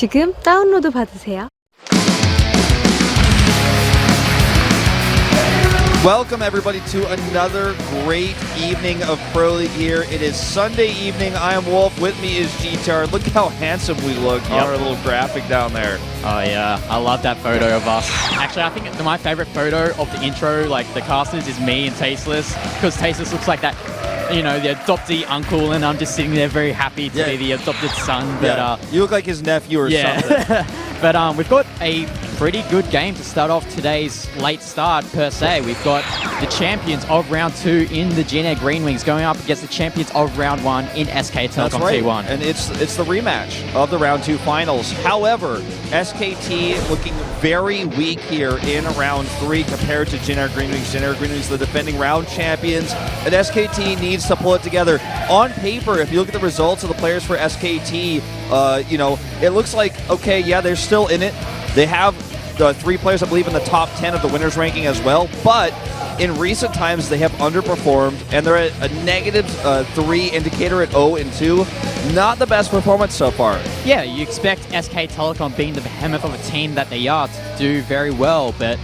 지금 다운로드 받으세요. Welcome everybody to another great evening of Pro League here. It is Sunday evening. I am Wolf. With me is GTR. Look how handsome we look on our little graphic down there. Oh yeah, I love that photo of us. Actually, I think my favorite photo of the intro, like the casters, is me and Tasteless, because Tasteless looks like that, you know, the adoptee uncle, and I'm just sitting there very happy to be the adopted son. But you look like his nephew or something. But we've got a pretty good game to start off today's late start per se. We've got the champions of round 2 in the Jin Air Green Wings going up against the champions of round 1 in SK Telecom T1. And it's the rematch of the round 2 finals. However, SKT looking very weak here in round 3 compared to Jin Air Green Wings. Jin Air Green Wings, the defending round champions, and SKT needs to pull it together. On paper, if you look at the results of the players for SKT, you know, it looks like, okay, yeah, they're still in it. They have the 3 players, I believe, in the top 10 of the winners ranking as well, but in recent times they have underperformed, and they're at a negative 3 indicator at 0-2. Not the best performance so far. Yeah, you expect SK Telecom, being the behemoth of a team that they are, to do very well, but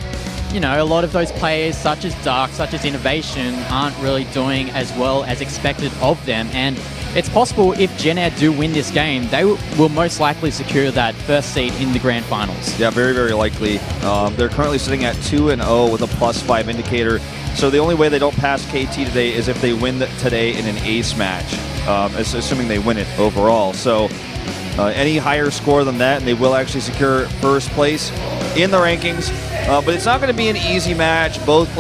you know, a lot of those players, such as Dark, such as Innovation, aren't really doing as well as expected of them. And it's possible if Jin Air do win this game, they will most likely secure that first seed in the grand finals. Yeah, very, very likely. They're currently sitting at 2-0 with a +5 indicator. So the only way they don't pass KT today is if they win today in an ace match, assuming they win it overall. So any higher score than that, and they will actually secure first place in the rankings. But it's not going to be an easy match. Both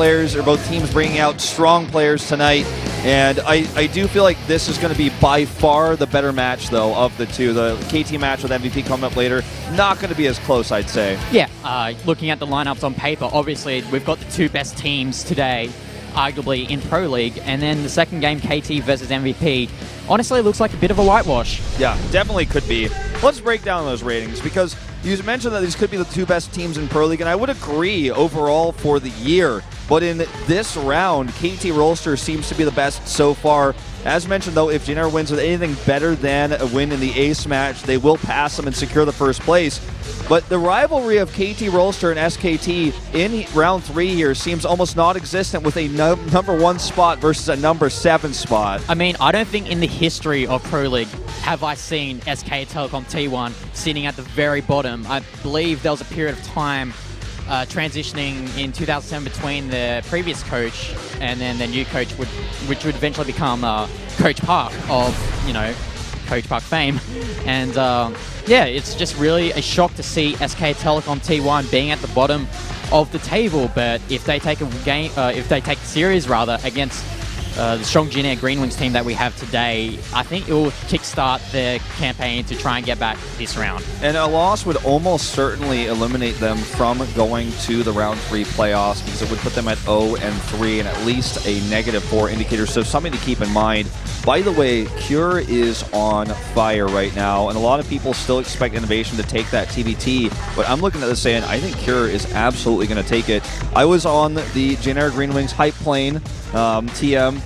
teams bringing out strong players tonight. And I do feel like this is going to be by far the better match, though, of the two. The KT match with MVP coming up later, not going to be as close, I'd say. Yeah, looking at the lineups on paper, obviously we've got the 2 best teams today, arguably, in Pro League. And then the second game, KT versus MVP, honestly, it looks like a bit of a whitewash. Yeah, definitely could be. Let's break down those ratings, because you mentioned that these could be the 2 best teams in Pro League, and I would agree overall for the year. But in this round, KT Rolster seems to be the best so far. As mentioned, though, if Jin Air wins with anything better than a win in the ace match, they will pass them and secure the first place. But the rivalry of KT Rolster and SKT in round 3 here seems almost non-existent, with a number 1 spot versus a number 7 spot. I mean, I don't think in the history of Pro League have I seen SK Telecom T1 sitting at the very bottom. I believe there was a period of time transitioning in 2007 between the previous coach and then the new coach, which would eventually become Coach Park of, you know, Coach Park fame. And yeah, it's just really a shock to see SK Telecom T1 being at the bottom of the table. But if they take the series rather against the strong Jin Air Green Wings team that we have today, I think it will kickstart their campaign to try and get back this round. And a loss would almost certainly eliminate them from going to the round 3 playoffs, because it would put them at 0-3 and at least a -4 indicator. So something to keep in mind. By the way, Cure is on fire right now, and a lot of people still expect Innovation to take that TBT, but I'm looking at this saying I think Cure is absolutely going to take it. I was on the Jin Air Green Wings hype plane, TM,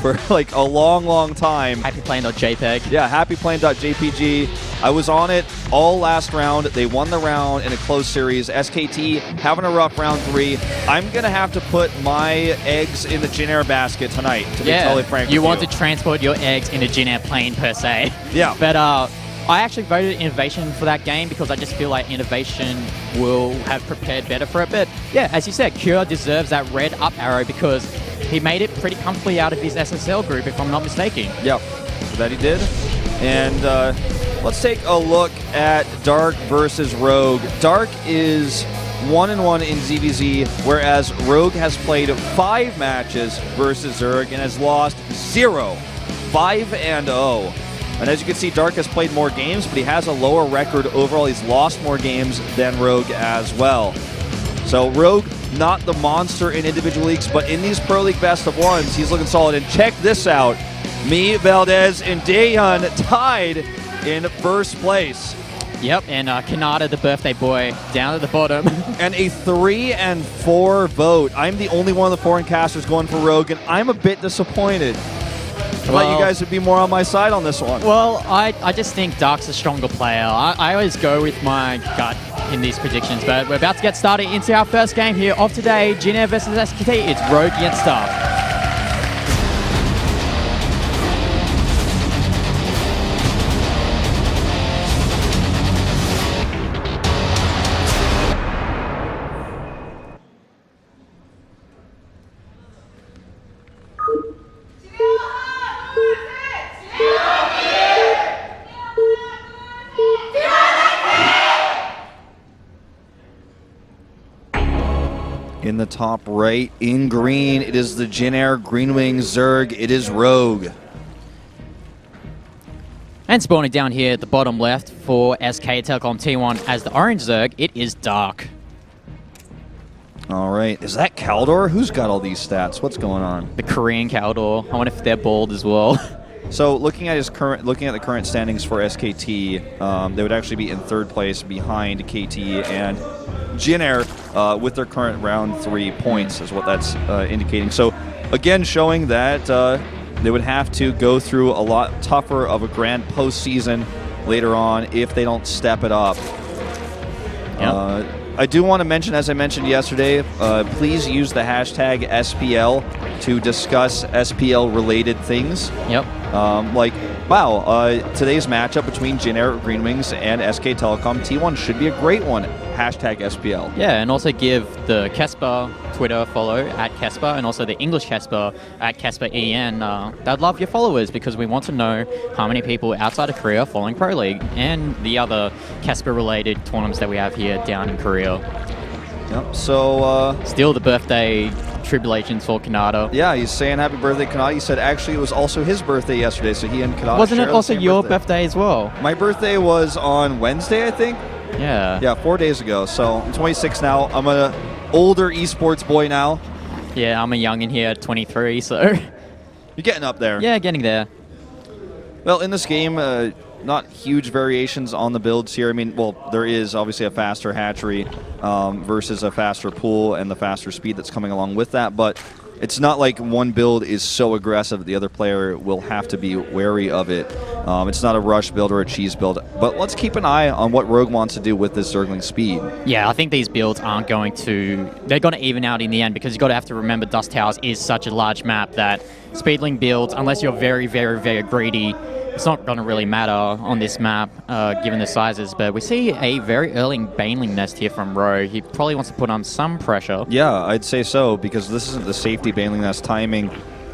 for like a long time. Happyplane.jpg. Yeah, happyplane.jpg. I was on it all last round. They won the round in a close series. SKT having a rough round 3. I'm going to have to put my eggs in the Jin Air basket tonight, to be totally frank with you. You want to transport your eggs in a Jin Air plane, per se. Yeah. But I actually voted Innovation for that game because I just feel like Innovation will have prepared better for it. But yeah, as you said, Cure deserves that red up arrow because he made it pretty comfortably out of his SSL group, if I'm not mistaken. Yep, that he did. And let's take a look at Dark versus Rogue. Dark is 1-1 in ZVZ, whereas Rogue has played 5 matches versus Zerg and has lost 0. 5-0. And as you can see, Dark has played more games, but he has a lower record overall. He's lost more games than Rogue as well. So Rogue, not the monster in individual leagues, but in these Pro League best of ones, he's looking solid. And check this out. Me, Valdez, and Daehyun tied in first place. Yep, and Kanata, the birthday boy, down at the bottom. And a 3-4 vote. I'm the only one of the foreign casters going for Rogue, and I'm a bit disappointed. thought you guys would be more on my side on this one. Well, I just think Dark's a stronger player. I always go with my gut in these predictions, but we're about to get started into our first game here of today, Jin Air versus SKT. It's Rogue against Dark. In the top right, in green, it is the Jin Air Green Wings Zerg. It is Rogue. And spawning down here at the bottom left for SK Telecom T1 as the orange Zerg, it is Dark. All right, is that Kaldor? Who's got all these stats? What's going on? The Korean Kaldor. I wonder if they're bald as well. So looking at the current standings for SKT, they would actually be in third place behind KT and Jin Air with their current round 3 points is what that's indicating. So again, showing that they would have to go through a lot tougher of a grand postseason later on if they don't step it up. Yep. I do want to mention, as I mentioned yesterday, please use the hashtag SPL to discuss SPL-related things. Yep. Today's matchup between Jin Air Green Wings and SK Telecom T1 should be a great one. Hashtag SPL. Yeah, and also give the Kesper Twitter follow at Kesper, and also the English Kesper at Kesper EN. I'd love your followers because we want to know how many people outside of Korea are following Pro League and the other Kesper-related tournaments that we have here down in Korea. Yep. So still the birthday tribulations for Kanata. Yeah, he's saying happy birthday, Kanata. He said actually it was also his birthday yesterday, so he and Kanata Wasn't it share also the same your birthday as well? My birthday was on Wednesday, I think. Yeah. Yeah, 4 days ago. So I'm 26 now. I'm an older esports boy now. Yeah, I'm a youngin' here at 23, so... You're getting up there. Yeah, getting there. Well, in this game, not huge variations on the builds here. I mean, well, there is obviously a faster hatchery versus a faster pool and the faster speed that's coming along with that, but it's not like one build is so aggressive that the other player will have to be wary of it. It's not a rush build or a cheese build, but let's keep an eye on what Rogue wants to do with this Zergling speed. Yeah, I think these builds aren't going to... They're going to even out in the end because you've got to have to remember Dust Towers is such a large map that Speedling builds, unless you're very, very, very greedy, it's not going to really matter on this map, given the sizes, but we see a very early Baneling nest here from Rogue. He probably wants to put on some pressure. Yeah, I'd say so, because this isn't the safety Baneling nest timing.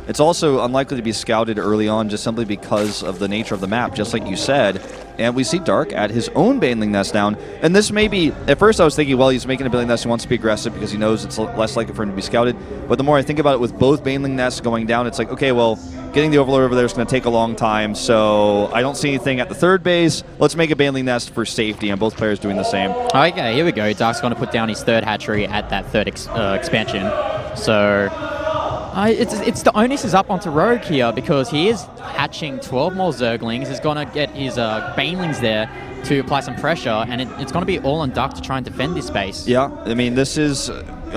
It's also unlikely to be scouted early on just simply because of the nature of the map, just like you said. And we see Dark add his own Baneling nest down. And this may be, at first I was thinking, well, he's making a Baneling nest, he wants to be aggressive because he knows it's less likely for him to be scouted. But the more I think about it, with both Baneling nests going down, it's like, okay, well, getting the Overlord over there is going to take a long time, so I don't see anything at the third base. Let's make a Baneling nest for safety, and both players doing the same. Okay, here we go. Dark's going to put down his third hatchery at that third expansion. So... it's the onus is up onto Rogue here because he is hatching 12 more Zerglings. He's going to get his Banelings there to apply some pressure, and it's going to be all on Dark to try and defend this space. Yeah, I mean, this is...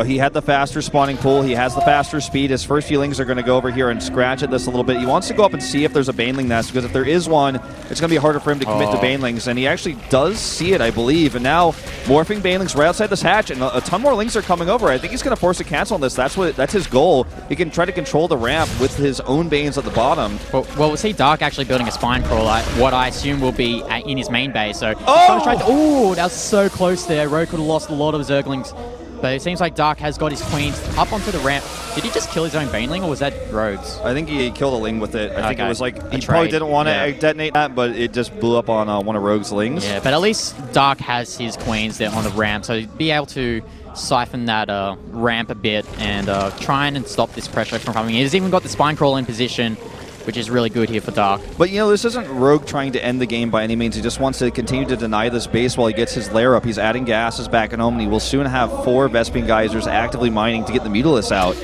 he had the faster spawning pool. He has the faster speed. His first feelings are going to go over here and scratch at this a little bit. He wants to go up and see if there's a Baneling nest, because if there is one, it's going to be harder for him to commit to Banelings. And he actually does see it, I believe. And now, morphing Banelings right outside this hatch, and a ton more Lings are coming over. I think he's going to force a cancel on this. That's his goal. He can try to control the ramp with his own Banes at the bottom. Well, we'll see Dark actually building a Spine Crawler, what I assume will be in his main base. So, oh, that was so close there. Rogue could have lost a lot of Zerglings. But it seems like Dark has got his queens up onto the ramp. Did he just kill his own Baneling, or was that Rogue's? I think he killed a Ling with it. I think it was like, he trade. probably didn't want to detonate that, but it just blew up on one of Rogue's Lings. Yeah, but at least Dark has his queens there on the ramp, so be able to siphon that ramp a bit and try and stop this pressure from coming in. He's even got the Spine Crawl in position, which is really good here for Dark. But, you know, this isn't Rogue trying to end the game by any means. He just wants to continue to deny this base while he gets his lair up. He's adding gases back at home, and he will soon have 4 Vespene Geysers actively mining to get the Mutalisk out.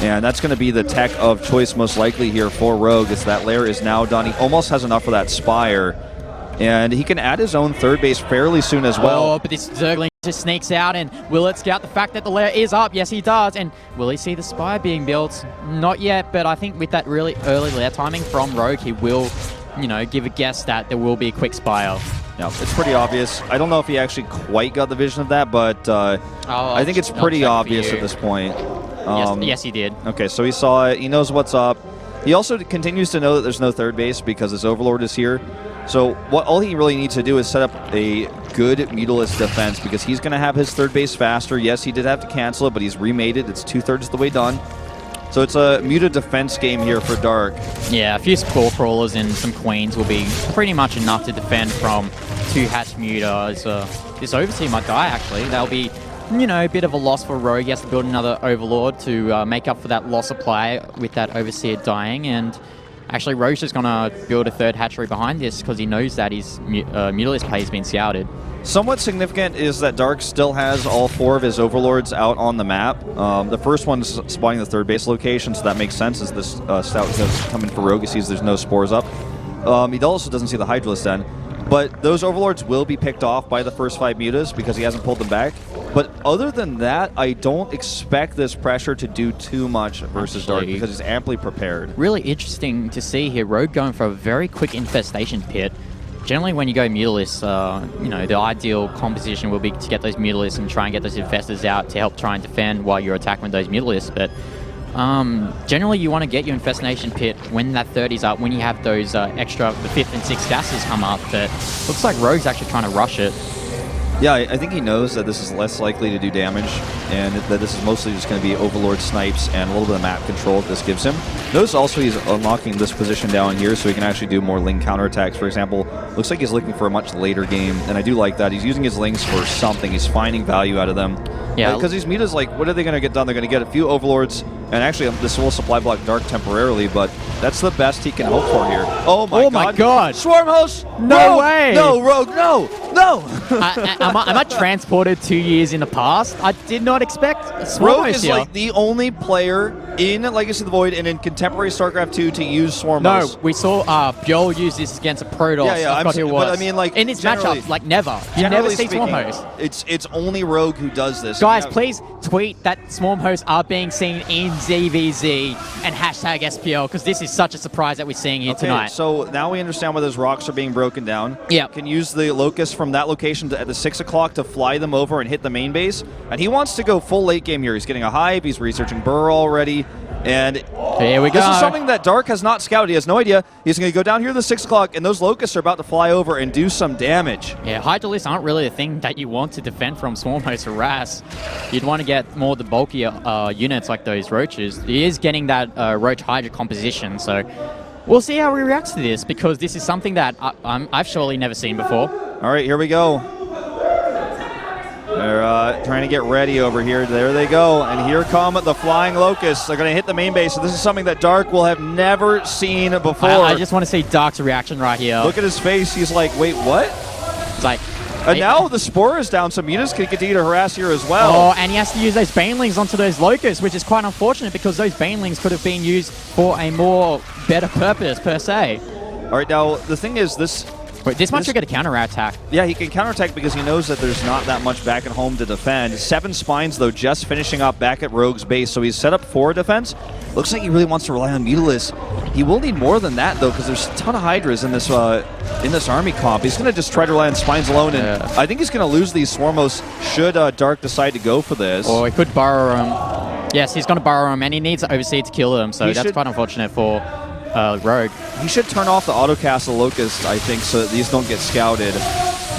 And that's going to be the tech of choice most likely here for Rogue, as that lair is now done. He almost has enough for that Spire. And he can add his own third base fairly soon as well. Oh, but this Zergling just sneaks out, and will it scout the fact that the lair is up? Yes, he does. And will he see the Spire being built? Not yet, but I think with that really early lair timing from Rogue, he will, you know, give a guess that there will be a quick Spire. No, it's pretty obvious. I don't know if he actually quite got the vision of that, but I think it's pretty obvious at this point. Yes, he did. Okay, so he saw it. He knows what's up. He also continues to know that there's no third base because his Overlord is here. So all he really needs to do is set up a good Mutalisk defense because he's going to have his third base faster. Yes, he did have to cancel it, but he's remade it. It's 2/3 of the way done. So it's a Muta defense game here for Dark. Yeah, a few Spore Crawlers and some Queens will be pretty much enough to defend from 2 Hatch Muta. This Overseer might die, actually. That'll be, you know, a bit of a loss for Rogue. He has to build another Overlord to make up for that loss of play with that Overseer dying. And actually, Rogue's just going to build a third hatchery behind this because he knows that his Mutalisk play has been scouted. Somewhat significant is that Dark still has all 4 of his Overlords out on the map. The first one's spawning the third base location, so that makes sense as this Stout does come in for Rogue. He sees there's no spores up. He also doesn't see the Hydralisk then. But those Overlords will be picked off by the first 5 Mutas because he hasn't pulled them back. But other than that, I don't expect this pressure to do too much versus Dark because he's amply prepared. Really interesting to see here. Rogue going for a very quick infestation pit. Generally, when you go Mutalisk, you know, the ideal composition will be to get those Mutalisks and try and get those Infestors out to help try and defend while you're attacking with those Mutalisks. But generally, you want to get your Infestation Pit when that 30's up, when you have those extra, the 5th and 6th gases come up. But looks like Rogue's actually trying to rush it. Yeah, I think he knows that this is less likely to do damage, and that this is mostly just going to be Overlord snipes and a little bit of map control that this gives him. Notice also he's unlocking this position down here so he can actually do more Ling counterattacks. For example, looks like he's looking for a much later game, and I do like that. He's using his Lings for something. He's finding value out of them. Yeah, because these Mutas, like, what are they going to get done? They're going to get a few Overlords, and actually this will supply block Dark temporarily, but that's the best he can hope for here. Oh my god! Swarm Host! No way! No, Rogue, no! No! Am I transported 2 years in the past? I did not expect Swarm Rogue Host is here. like the only player in Legacy of the Void and in contemporary StarCraft 2 to use Swarm Host. No, we saw Bjorl use this against a Protoss. Yeah, I forgot who it was. but I mean, like, in its matchup, like never. You never see Swarm Host. It's only Rogue who does this. Guys, please tweet that Swarm Hosts are being seen in ZVZ and hashtag SPL because this is such a surprise that we're seeing here tonight. So now we understand why those rocks are being broken down. Yeah. Can use the Locust from that location at the 6 o'clock to fly them over and hit the main base. And he wants to go full late game here. He's getting a hive. He's researching Burr already. And here we go. This is something that Dark has not scouted. He has no idea. He's going to go down here to the 6 o'clock, and those Locusts are about to fly over and do some damage. Yeah, Hydralisks aren't really a thing that you want to defend from Swarm Host harass. You'd want to get more the bulkier units like those Roaches. He is getting that Roach Hydra composition, so we'll see how he reacts to this, because this is something that I've surely never seen before. All right, here we go. They're trying to get ready over here. There they go. And here come the Flying Locusts. They're going to hit the main base. So this is something that Dark will have never seen before. I just want to see Dark's reaction right here. Look at his face. He's like, wait, what? It's like... And now the Spore is down, so Mutas can continue to harass here as well. Oh, and he has to use those Banelings onto those Locusts, which is quite unfortunate because those Banelings could have been used for a more better purpose, per se. All right, now, the thing is, this might trigger a counterattack. Yeah, he can counterattack because he knows that there's not that much back at home to defend. 7 spines, though, just finishing up back at Rogue's base, so he's set up for defense. Looks like he really wants to rely on Mutalisk. He will need more than that, though, because there's a ton of Hydras in this army comp. He's going to just try to rely on spines alone, and I think he's going to lose these Swarmos should Dark decide to go for this. Or he could burrow him. Yes, he's going to burrow him, and he needs Overseer to kill him, so that's quite unfortunate for Rogue. He should turn off the autocast of Locust, I think, so that these don't get scouted.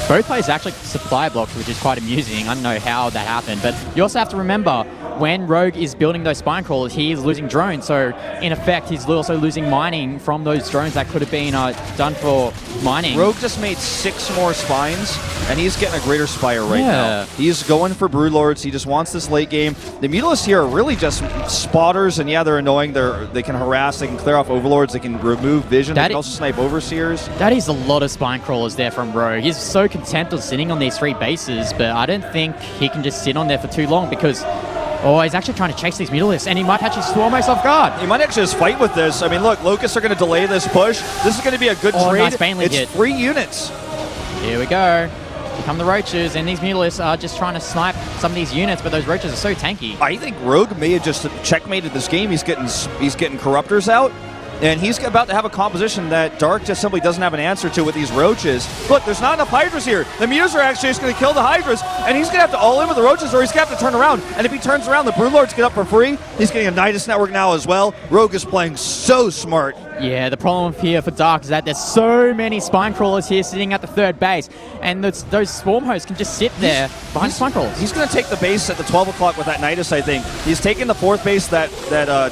Both players actually supply blocked, which is quite amusing. I don't know how that happened, but you also have to remember when Rogue is building those spine crawlers, he is losing drones. So in effect, he's also losing mining from those drones that could have been done for mining. Rogue just made 6 more spines, and he's getting a greater spire right now. He's going for Broodlords. He just wants this late game. The Mutalisks here are really just spotters, and yeah, they're annoying. They can harass, they can clear off Overlords, they can remove vision, they can also snipe Overseers. That is a lot of spine crawlers there from Rogue. He's so content of sitting on these 3 bases, but I don't think he can just sit on there for too long because he's actually trying to chase these Mutalisks, and he might actually Swarm Host off guard. He might actually just fight with this. I mean, look, Locusts are going to delay this push. This is going to be a good trade. Nice Banelink it's hit. 3 units. Here we go. Here come the Roaches, and these Mutalisks are just trying to snipe some of these units, but those Roaches are so tanky. I think Rogue may have just checkmated this game. He's getting Corruptors out, and he's about to have a composition that Dark just simply doesn't have an answer to with these Roaches. Look, there's not enough Hydras here. The Mutas are actually just going to kill the Hydras, and he's going to have to all in with the Roaches, or he's going to have to turn around. And if he turns around, the Broodlords get up for free. He's getting a Nidus network now as well. Rogue is playing so smart. Yeah, the problem here for Dark is that there's so many Spine Crawlers here sitting at the third base, and those Swarm hosts can just sit there behind Spine Crawlers. He's going to take the base at the 12 o'clock with that Nidus, I think. He's taking the fourth base that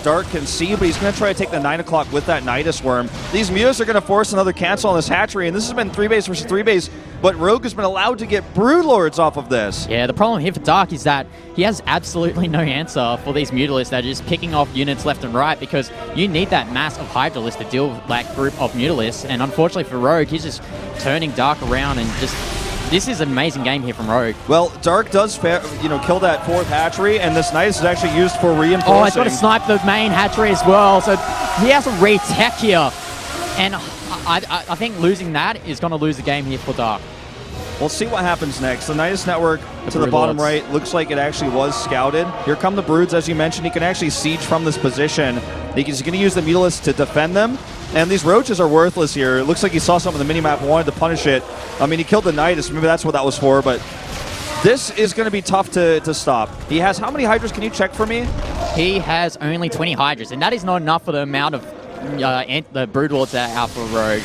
Dark can see, but he's going to try to take the 9 o'clock with that Nidus Worm. These Mutas are going to force another cancel on this hatchery, and this has been 3 base versus 3 base, but Rogue has been allowed to get Broodlords off of this. Yeah, the problem here for Dark is that he has absolutely no answer for these Mutalisks that are just picking off units left and right, because you need that mass of Hydra list to deal with that group of Mutalisks, and unfortunately for Rogue, he's just turning Dark around, and just this is an amazing game here from Rogue. Well, Dark does kill that fourth hatchery, and this Nidus is actually used for reinforcing. Oh, he's got to snipe the main hatchery as well, so he has to re-tech here, and I think losing that is going to lose the game here for Dark. We'll see what happens next. The Nidus network to the bottom right looks like it actually was scouted. Here come the Broods, as you mentioned. He can actually siege from this position. He's going to use the Mutalisks to defend them. And these Roaches are worthless here. It looks like he saw something on the minimap and wanted to punish it. I mean, he killed the Nidus. Maybe that's what that was for, but this is going to be tough to stop. He has how many Hydras? Can you check for me? He has only 20 Hydras, and that is not enough for the amount of the Broodlords that are out for Rogue.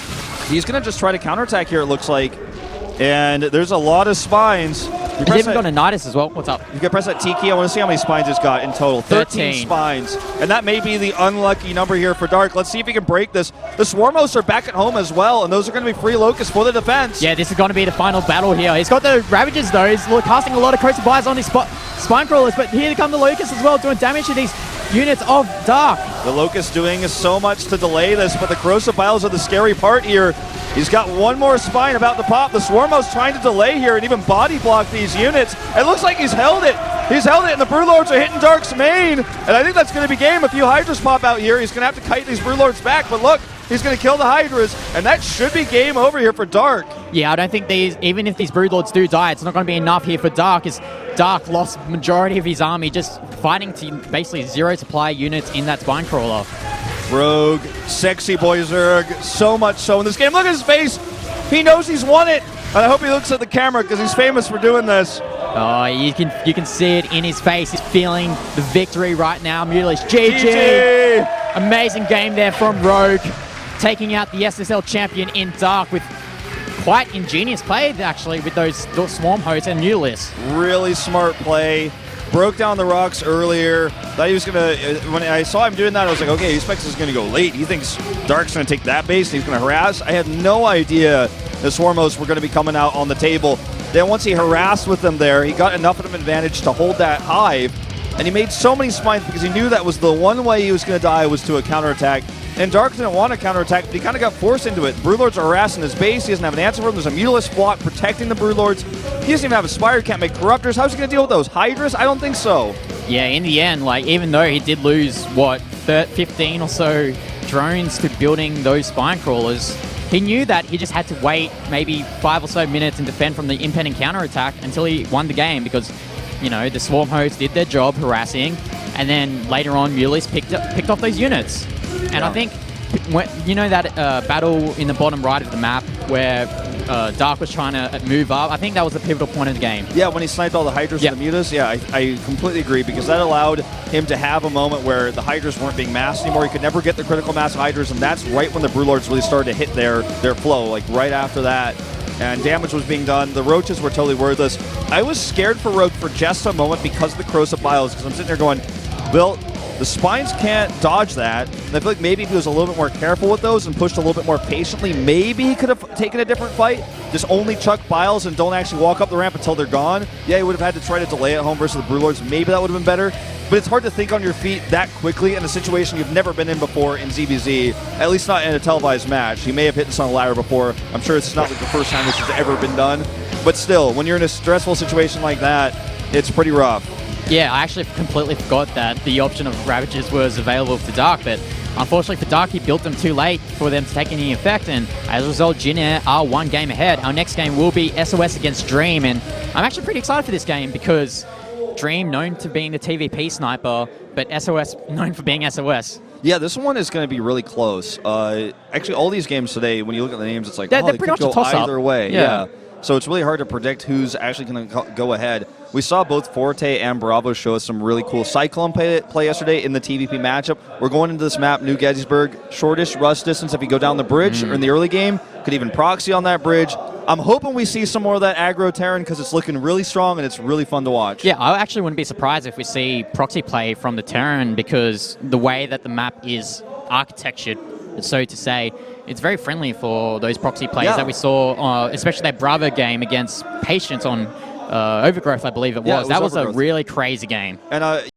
He's going to just try to counterattack here, it looks like. And there's a lot of spines. He's even got a Nidus as well. What's up? You can press that T key. I want to see how many spines it's got in total. 13 spines. And that may be the unlucky number here for Dark. Let's see if he can break this. The Swarm hosts are back at home as well, and those are going to be free locusts for the defense. Yeah, this is going to be the final battle here. He's got the Ravagers, though. He's casting a lot of Coastal Bias on his Spine Crawlers, but here come the Locusts as well, doing damage to these units of Dark. The Locust doing so much to delay this, but the Corrosive Biles are the scary part here. He's got one more spine about to pop. The Swarmos trying to delay here and even body block these units. It looks like he's held it. He's held it, and the Broodlords are hitting Dark's main. And I think that's going to be game. A few Hydras pop out here. He's going to have to kite these Broodlords back, but look, he's going to kill the Hydras, and that should be game over here for Dark. Yeah, I don't think even if these Broodlords do die, it's not going to be enough here for Dark, as Dark lost majority of his army just fighting to basically zero supply units in that Spine Crawler. Rogue, sexy boy Zerg, so much so in this game. Look at his face. He knows he's won it. And I hope he looks at the camera because he's famous for doing this. Oh, you can see it in his face. He's feeling the victory right now. Mutalisks, GG. GG. Amazing game there from Rogue, taking out the SSL champion in Dark with quite ingenious play, actually, with those Swarm hosts and Mutalisks. Really smart play. Broke down the rocks earlier. Thought he was gonna. When I saw him doing that, I was like, okay, he expects he's gonna go late. He thinks Dark's gonna take that base and he's gonna harass. I had no idea the Swarmos were gonna be coming out on the table. Then once he harassed with them there, he got enough of an advantage to hold that hive, and he made so many spines because he knew that was the one way he was gonna die was to a counterattack. And Dark didn't want to counterattack, but he kind of got forced into it. Broodlords are harassing his base. He doesn't have an answer for them. There's a Mutalisk flock protecting the Broodlords. He doesn't even have a Spire, can't make Corruptors. How's he going to deal with those? Hydras? I don't think so. Yeah, in the end, like, even though he did lose, 15 or so drones to building those Spine Crawlers, he knew that he just had to wait maybe 5 or so minutes and defend from the impending counterattack until he won the game, because, you know, the Swarm hosts did their job harassing, and then later on, Mutalisks picked off those units. And I think, you know, that battle in the bottom right of the map where Dark was trying to move up, I think that was the pivotal point of the game. Yeah, when he sniped all the Hydras and the Mutas, yeah, I completely agree, because that allowed him to have a moment where the Hydras weren't being massed anymore. He could never get the critical mass of Hydras, and that's right when the Broodlords really started to hit their flow, like right after that. And damage was being done. The Roaches were totally worthless. I was scared for Rogue for just a moment because of the Corrosive Biles, because I'm sitting there going, well, the Spines can't dodge that. And I feel like maybe if he was a little bit more careful with those and pushed a little bit more patiently, maybe he could have taken a different fight. Just only chuck Biles and don't actually walk up the ramp until they're gone. Yeah, he would have had to try to delay at home versus the Broodlords. Maybe that would have been better. But it's hard to think on your feet that quickly in a situation you've never been in before in ZVZ, at least not in a televised match. He may have hit this on a ladder before. I'm sure it's not like the first time this has ever been done. But still, when you're in a stressful situation like that, it's pretty rough. Yeah, I actually completely forgot that the option of Ravagers was available to Dark, but unfortunately for Dark, he built them too late for them to take any effect, and as a result, Jin Air are one game ahead. Our next game will be SOS against Dream, and I'm actually pretty excited for this game because Dream known to being the TVP sniper, but SOS known for being SOS. Yeah, this one is going to be really close. Actually, all these games today, when you look at the names, it's like, They're they pretty could much a go toss-up. either way. Yeah. So it's really hard to predict who's actually going to go ahead. We saw both Forte and Bravo show us some really cool Cyclone play yesterday in the TVP matchup. We're going into this map, New Gettysburg, shortest rush distance if you go down the bridge or in the early game. Could even proxy on that bridge. I'm hoping we see some more of that aggro Terran because it's looking really strong and it's really fun to watch. Yeah, I actually wouldn't be surprised if we see proxy play from the Terran because the way that the map is architectured, so to say, it's very friendly for those proxy plays that we saw, especially that Bravo game against Patience on Overgrowth, I believe it was. Yeah, it was that was Overgrowth. a really crazy game. And